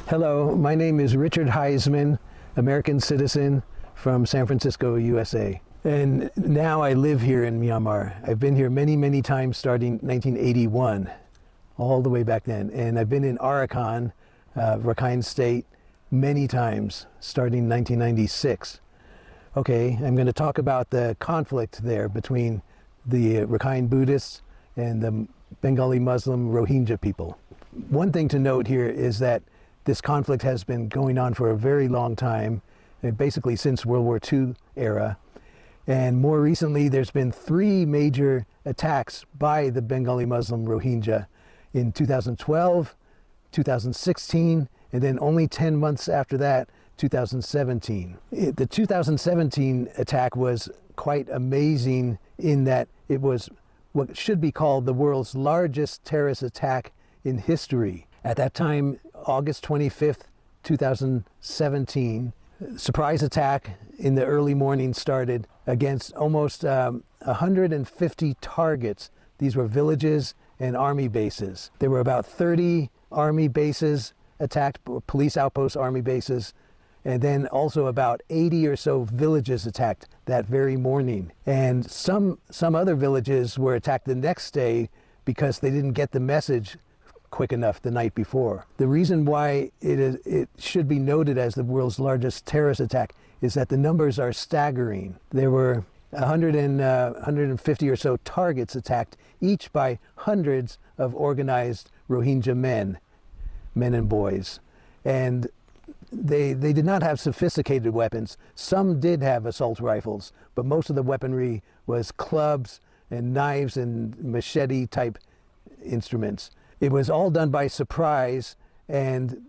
Hello, my name is Richard Heizman, American citizen from San Francisco, USA. And now I live here in Myanmar. I've been here many, many times starting 1981, all the way back then. And I've been in Rakhine, Rakhine State, many times starting 1996. Okay, I'm going to talk about the conflict there between the Rakhine Buddhists and the Bengali Muslim Rohingya people. One thing to note here is that this conflict has been going on for a very long time, basically since World War II era. And more recently, there's been 3 major attacks by the Bengali Muslim Rohingya in 2012, 2016, and then only 10 months after that, 2017. The 2017 attack was quite amazing in that it was what should be called the world's largest terrorist attack in history. At that time, August 25th, 2017, surprise attack in the early morning started against almost 150 targets. These were villages and army bases. There were about 30 army bases attacked, police outposts, army bases, and then also about 80 or so villages attacked that very morning. And some other villages were attacked the next day because they didn't get the message quick enough the night before. The reason why it should be noted as the world's largest terrorist attack is that the numbers are staggering. There were 150 or so targets attacked, each by hundreds of organized Rohingya men and boys. And they did not have sophisticated weapons. Some did have assault rifles, but most of the weaponry was clubs and knives and machete type instruments. It was all done by surprise, and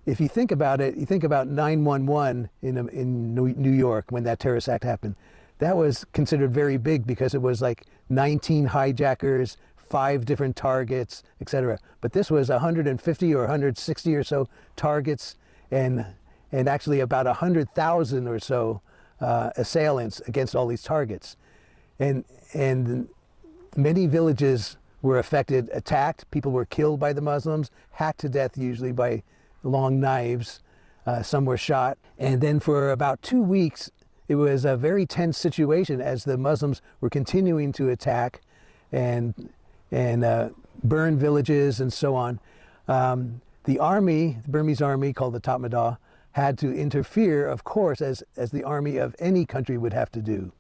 if you think about it, you think about 911 in New York when that terrorist act happened. That was considered very big because it was like 19 hijackers, 5 different targets, etc. But this was 150 or 160 or so targets, and actually about 100,000 or so assailants against all these targets, and many villages were affected, attacked. People were killed by the Muslims, hacked to death usually by long knives. Some were shot. And then for about 2 weeks, it was a very tense situation as the Muslims were continuing to attack and burn villages and so on. The army, the Burmese army called the Tatmadaw, had to interfere, of course, as the army of any country would have to do.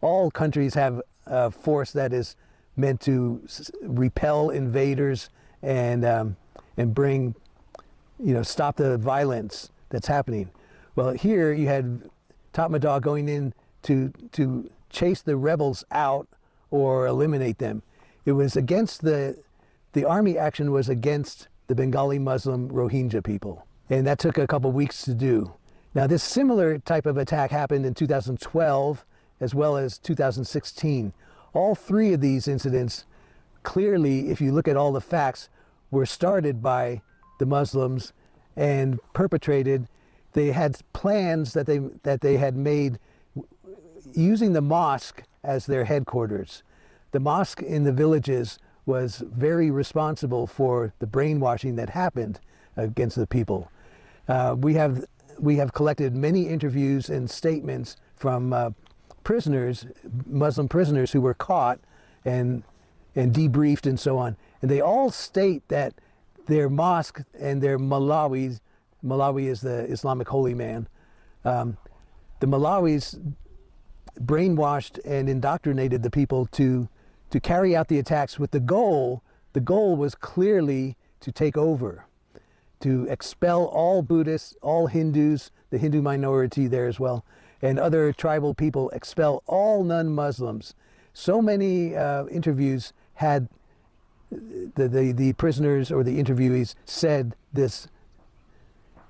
All countries have a force that is meant to repel invaders and bring, stop the violence that's happening. Well, here you had Tatmadaw going in to chase the rebels out or eliminate them. It was against the army action was against the Bengali Muslim Rohingya people, and that took a couple weeks to do. Now, this similar type of attack happened in 2012 as well as 2016. All 3 of these incidents, clearly, if you look at all the facts, were started by the Muslims and perpetrated. They had plans that they had made using the mosque as their headquarters. The mosque in the villages was very responsible for the brainwashing that happened against the people. We have collected many interviews and statements from prisoners, Muslim prisoners who were caught and debriefed and so on. And they all state that their mosque and their Malawi is the Islamic holy man, the Malawis brainwashed and indoctrinated the people to carry out the attacks with the goal was clearly to take over, to expel all Buddhists, all Hindus, the Hindu minority there as well, and other tribal people, expel all non-Muslims. So many interviews had the prisoners or the interviewees said this,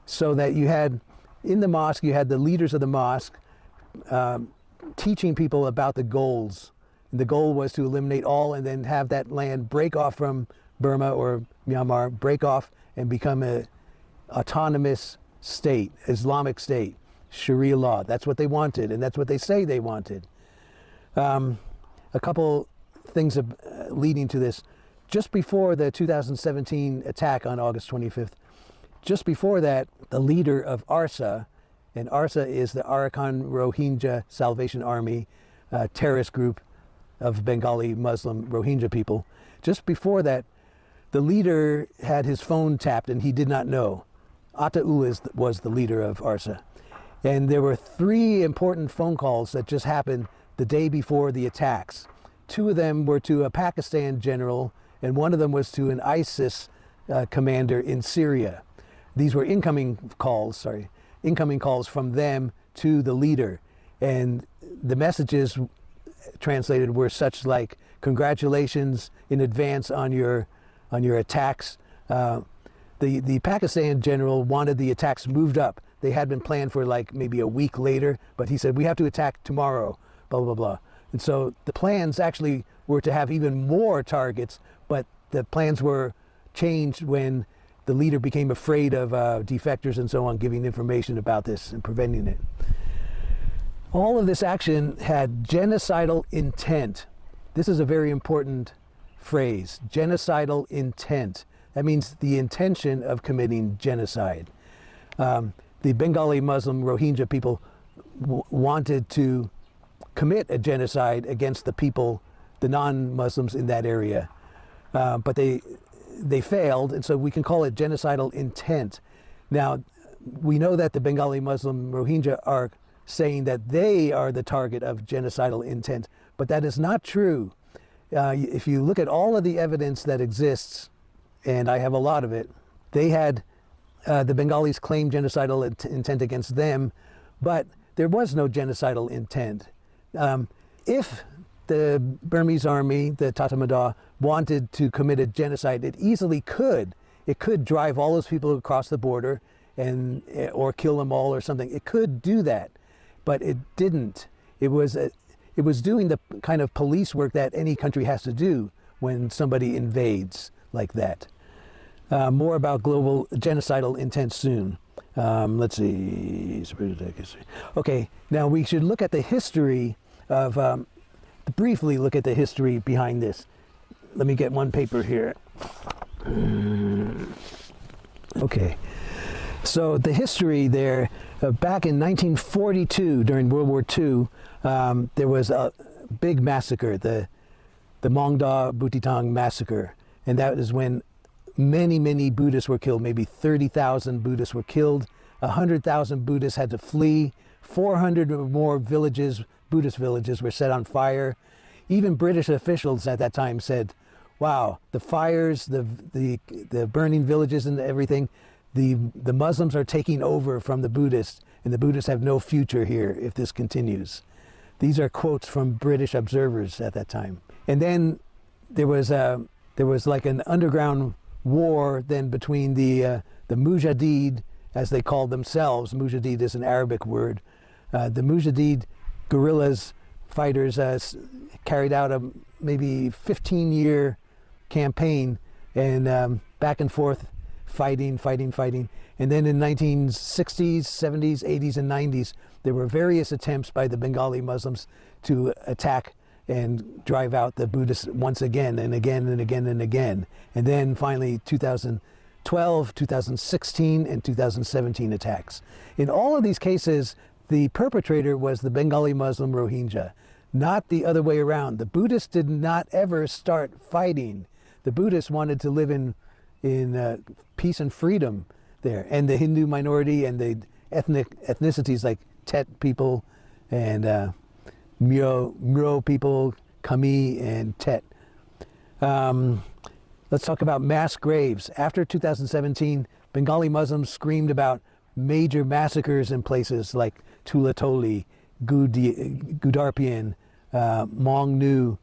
so that you had, in the mosque, you had the leaders of the mosque teaching people about the goals. And the goal was to eliminate all and then have that land break off from Burma or Myanmar, break off and become an autonomous state, Islamic state. Sharia law. That's what they wanted, and that's what they say they wanted. A couple things leading to this. Just before the 2017 attack on August 25th, just before that, the leader of ARSA, and ARSA is the Arakan Rohingya Salvation Army, terrorist group of Bengali Muslim Rohingya people. Just before that, the leader had his phone tapped and he did not know. Ataullah was the leader of ARSA. And there were 3 important phone calls that just happened the day before the attacks. 2 of them were to a Pakistan general, and 1 of them was to an ISIS commander in Syria. These were incoming calls from them to the leader. And the messages translated were such like, congratulations in advance on your attacks. The Pakistan general wanted the attacks moved up. They had been planned for like maybe a week later, but he said, we have to attack tomorrow, blah, blah, blah. And so the plans actually were to have even more targets, but the plans were changed when the leader became afraid of defectors and so on, giving information about this and preventing it. All of this action had genocidal intent. This is a very important phrase, genocidal intent. That means the intention of committing genocide. The Bengali Muslim Rohingya people wanted to commit a genocide against the people, the non-Muslims in that area, but they failed, and so we can call it genocidal intent. Now, we know that the Bengali Muslim Rohingya are saying that they are the target of genocidal intent, but that is not true. If you look at all of the evidence that exists, and I have a lot of it, they had the Bengalis claim genocidal intent against them, but there was no genocidal intent. If the Burmese army, the Tatmadaw, wanted to commit a genocide, it easily could. It could drive all those people across the border or kill them all or something. It could do that, but it didn't. It was doing the kind of police work that any country has to do when somebody invades like that. More about global genocidal intent soon. Let's see. Okay, now we should look at the history of, briefly look at the history behind this. Let me get one paper here. Okay, so the history there, back in 1942, during World War II, there was a big massacre, the Mongda Butitang massacre, and that is when many Buddhists were killed. Maybe 30,000 Buddhists were killed. 100,000 Buddhists had to flee. 400 or more villages, Buddhist villages, were set on fire. Even British officials at that time said, wow, the fires, the burning villages and everything, the Muslims are taking over from the Buddhists, and the Buddhists have no future here if this continues. These are quotes from British observers at that time. And then there was like an underground war then between the Mujahideen, as they called themselves. Mujahideen is an Arabic word. The Mujahideen guerrillas, fighters, carried out a maybe 15-year campaign, and back and forth, fighting. And then in 1960s, 70s, 80s, and 90s, there were various attempts by the Bengali Muslims to attack and drive out the Buddhists once again and again and again and again. And then finally 2012, 2016, and 2017 attacks. In all of these cases, the perpetrator was the Bengali Muslim Rohingya, not the other way around. The Buddhists did not ever start fighting. The Buddhists wanted to live in peace and freedom there. And the Hindu minority and the ethnicities like Tet people and Muro people, Kami and Tet. Let's talk about mass graves. After 2017, Bengali Muslims screamed about major massacres in places like Tulatoli, Gudarpian, Mongnu,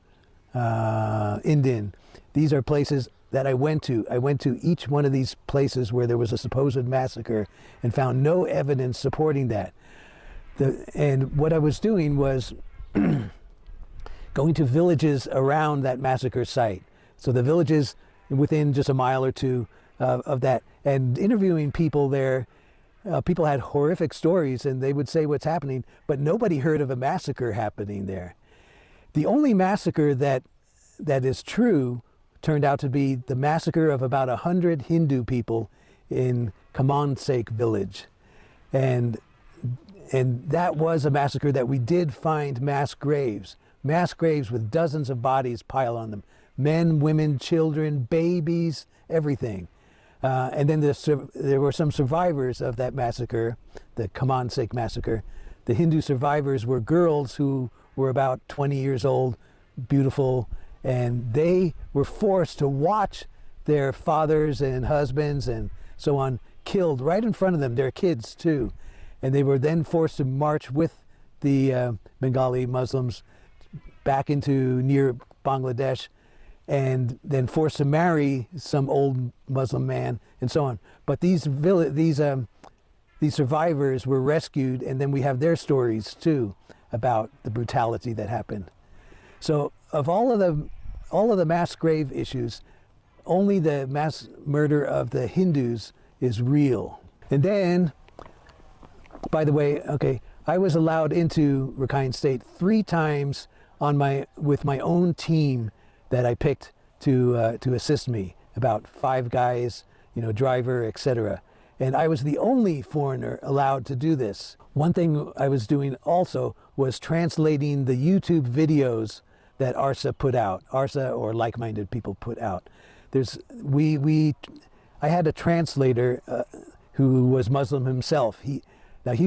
Indin. These are places that I went to. I went to each one of these places where there was a supposed massacre and found no evidence supporting that. And what I was doing was going to villages around that massacre site. So the villages within just a mile or two of that, and interviewing people there. People had horrific stories and they would say what's happening, but nobody heard of a massacre happening there. The only massacre that is true turned out to be the massacre of about 100 Hindu people in Kamansake village. And that was a massacre that we did find mass graves with dozens of bodies piled on them. Men, women, children, babies, everything. And then there were some survivors of that massacre, the Kamansake massacre. The Hindu survivors were girls who were about 20 years old, beautiful, and they were forced to watch their fathers and husbands and so on killed right in front of them, their kids too. And they were then forced to march with the Bengali Muslims back into near Bangladesh, and then forced to marry some old Muslim man and so on. But these survivors were rescued, and then we have their stories too about the brutality that happened. So of all of the mass grave issues, only the mass murder of the Hindus is real. And then, by the way, okay, I was allowed into Rakhine State 3 times with my own team that I picked to assist me, about 5 guys, driver, etc. And I was the only foreigner allowed to do this. One thing I was doing also was translating the YouTube videos that ARSA put out, ARSA or like-minded people put out. I had a translator who was Muslim himself. He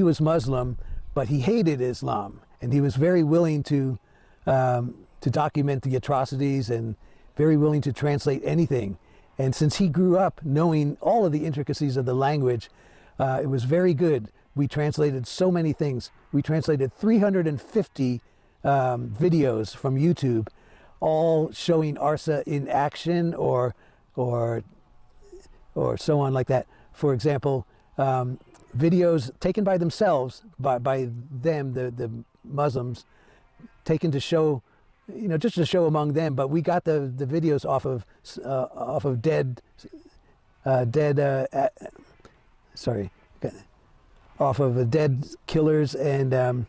was Muslim, but he hated Islam, and he was very willing to document the atrocities and very willing to translate anything. And since he grew up knowing all of the intricacies of the language, it was very good. We translated so many things. We translated 350 videos from YouTube, all showing ARSA in action or so on like that. For example, videos taken by themselves, by them, the Muslims, taken to show, just to show among them. But we got the videos off of dead killers and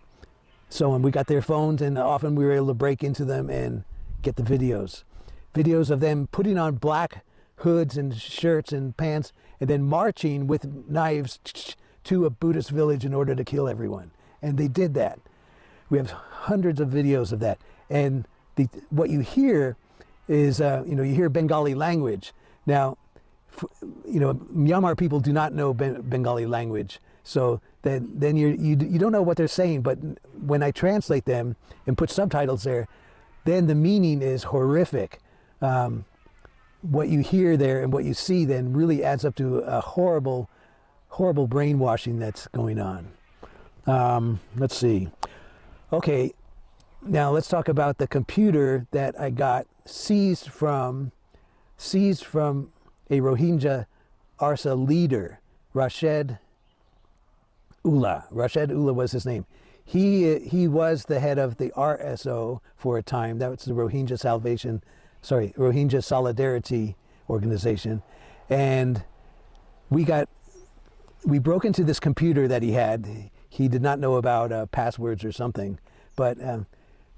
so on. We got their phones, and often we were able to break into them and get the videos of them putting on black hoods and shirts and pants and then marching with knives to a Buddhist village in order to kill everyone. And they did that. We have hundreds of videos of that. And what you hear is, you hear Bengali language. Now, Myanmar people do not know Bengali language. So then you don't know what they're saying. But when I translate them and put subtitles there, then the meaning is horrific. What you hear there and what you see then really adds up to a horrible, horrible brainwashing that's going on. Let's see. Okay, now let's talk about the computer that I got seized from a Rohingya ARSA leader, Rashid Ullah. Rashid Ullah was his name. He was the head of the RSO for a time. That was the Rohingya Solidarity Organization. And we broke into this computer that he had. He did not know about passwords or something, but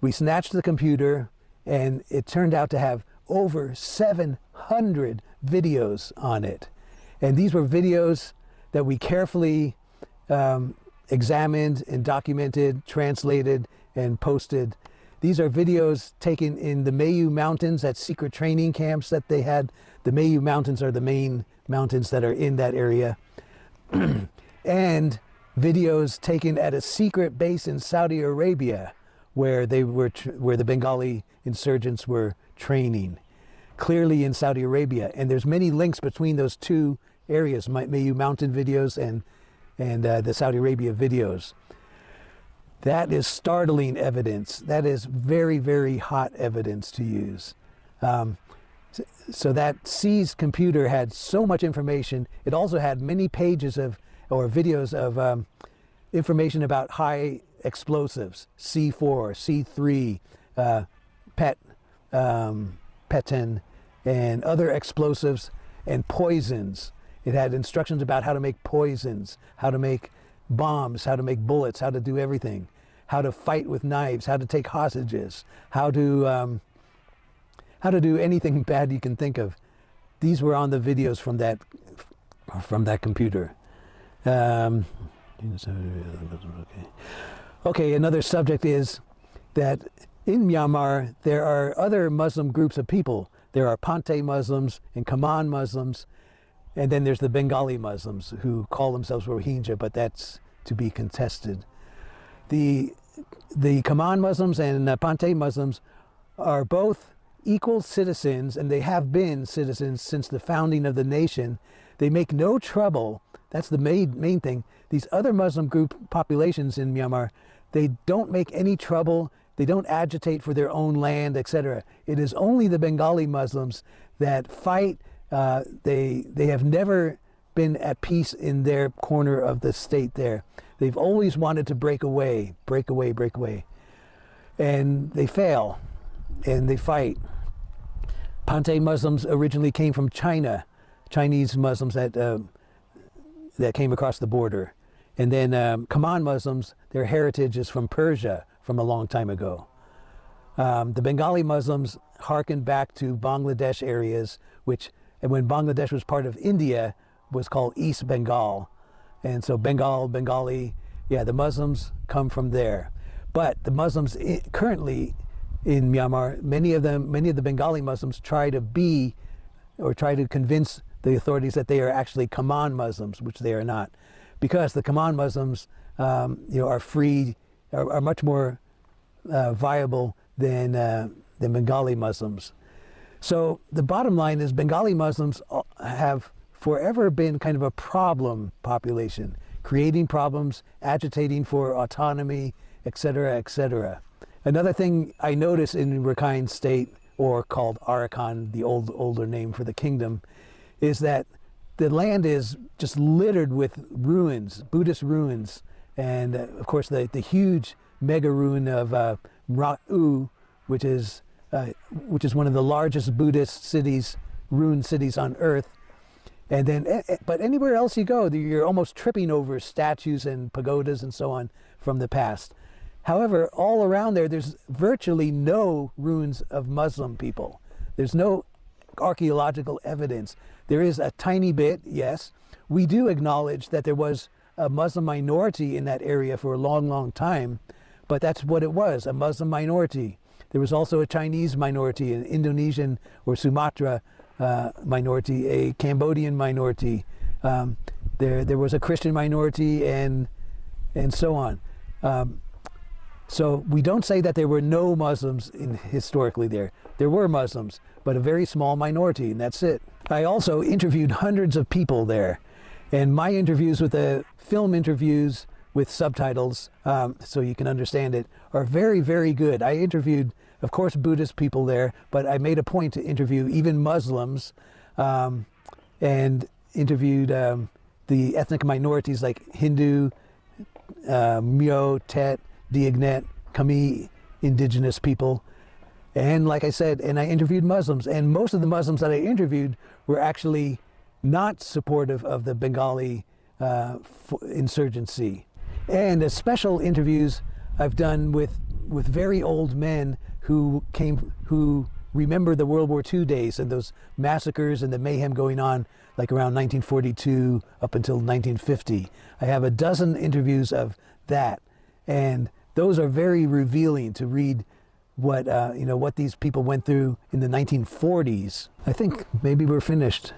we snatched the computer, and it turned out to have over 700 videos on it. And these were videos that we carefully examined and documented, translated, and posted. These are videos taken in the Mayu Mountains at secret training camps that they had. The Mayu Mountains are the main mountains that are in that area. And videos taken at a secret base in Saudi Arabia where the Bengali insurgents were training, clearly in Saudi Arabia. And there's many links between those two areas, Mayu Mountain videos and the Saudi Arabia videos. That is startling evidence. That is very, very hot evidence to use. So that seized computer had so much information. It also had many pages or videos of information about high explosives, C4, C3, petin, and other explosives and poisons. It had instructions about how to make poisons, how to make bombs, how to make bullets, how to do everything, how to fight with knives, how to take hostages, how to do anything bad you can think of. These were on the videos from from that computer. Okay, another subject is that in Myanmar there are other Muslim groups of people. There are Pante Muslims and Kaman Muslims, and then there's the Bengali Muslims who call themselves Rohingya, but that's to be contested. The Kaman Muslims and Pante Muslims are both equal citizens, and they have been citizens since the founding of the nation. They make no trouble. That's the main thing. These other Muslim group populations in Myanmar, they don't make any trouble. They don't agitate for their own land, etc. It is only the Bengali Muslims that fight. They have never been at peace in their corner of the state there. They've always wanted to break away. And they fail, and they fight. Pante Muslims originally came from China, Chinese Muslims that came across the border. And then Kaman Muslims, their heritage is from Persia, from a long time ago. The Bengali Muslims harken back to Bangladesh areas, which, and when Bangladesh was part of India, was called East Bengal. And so Bengali, yeah, the Muslims come from there. But the Muslims currently in Myanmar, many of the Bengali Muslims try to convince the authorities that they are actually Kaman Muslims, which they are not, because the Kaman Muslims, are free, are much more viable than Bengali Muslims. So the bottom line is Bengali Muslims have forever been kind of a problem population, creating problems, agitating for autonomy, etc., etc. Another thing I notice in Rakhine State, or called Arakan, the older name for the kingdom, is that the land is just littered with ruins, Buddhist ruins, and of course the huge mega ruin of Ra'u, which is one of the largest Buddhist cities, ruined cities on earth. And then, but anywhere else you go, you're almost tripping over statues and pagodas and so on from the past. However, all around there's virtually no ruins of Muslim people. There's no archaeological evidence. There is a tiny bit, yes. We do acknowledge that there was a Muslim minority in that area for a long, long time, but that's what it was, a Muslim minority. There was also a Chinese minority, an Indonesian or Sumatra minority, a Cambodian minority. There was a Christian minority, and so on. So we don't say that there were no Muslims historically there. There were Muslims, but a very small minority, and that's it. I also interviewed hundreds of people there, and my interviews with the film interviews with subtitles, so you can understand it, are very, very good. I interviewed, of course, Buddhist people there, but I made a point to interview even Muslims, and interviewed the ethnic minorities like Hindu, Myo, Tet, Diagnet, Khmer, indigenous people. And like I said, and I interviewed Muslims, and most of the Muslims that I interviewed were actually not supportive of the Bengali insurgency. And special interviews I've done with very old men who remember the World War II days and those massacres and the mayhem going on like around 1942 up until 1950. I have a dozen interviews of that, and those are very revealing to read what these people went through in the 1940s. I think maybe we're finished.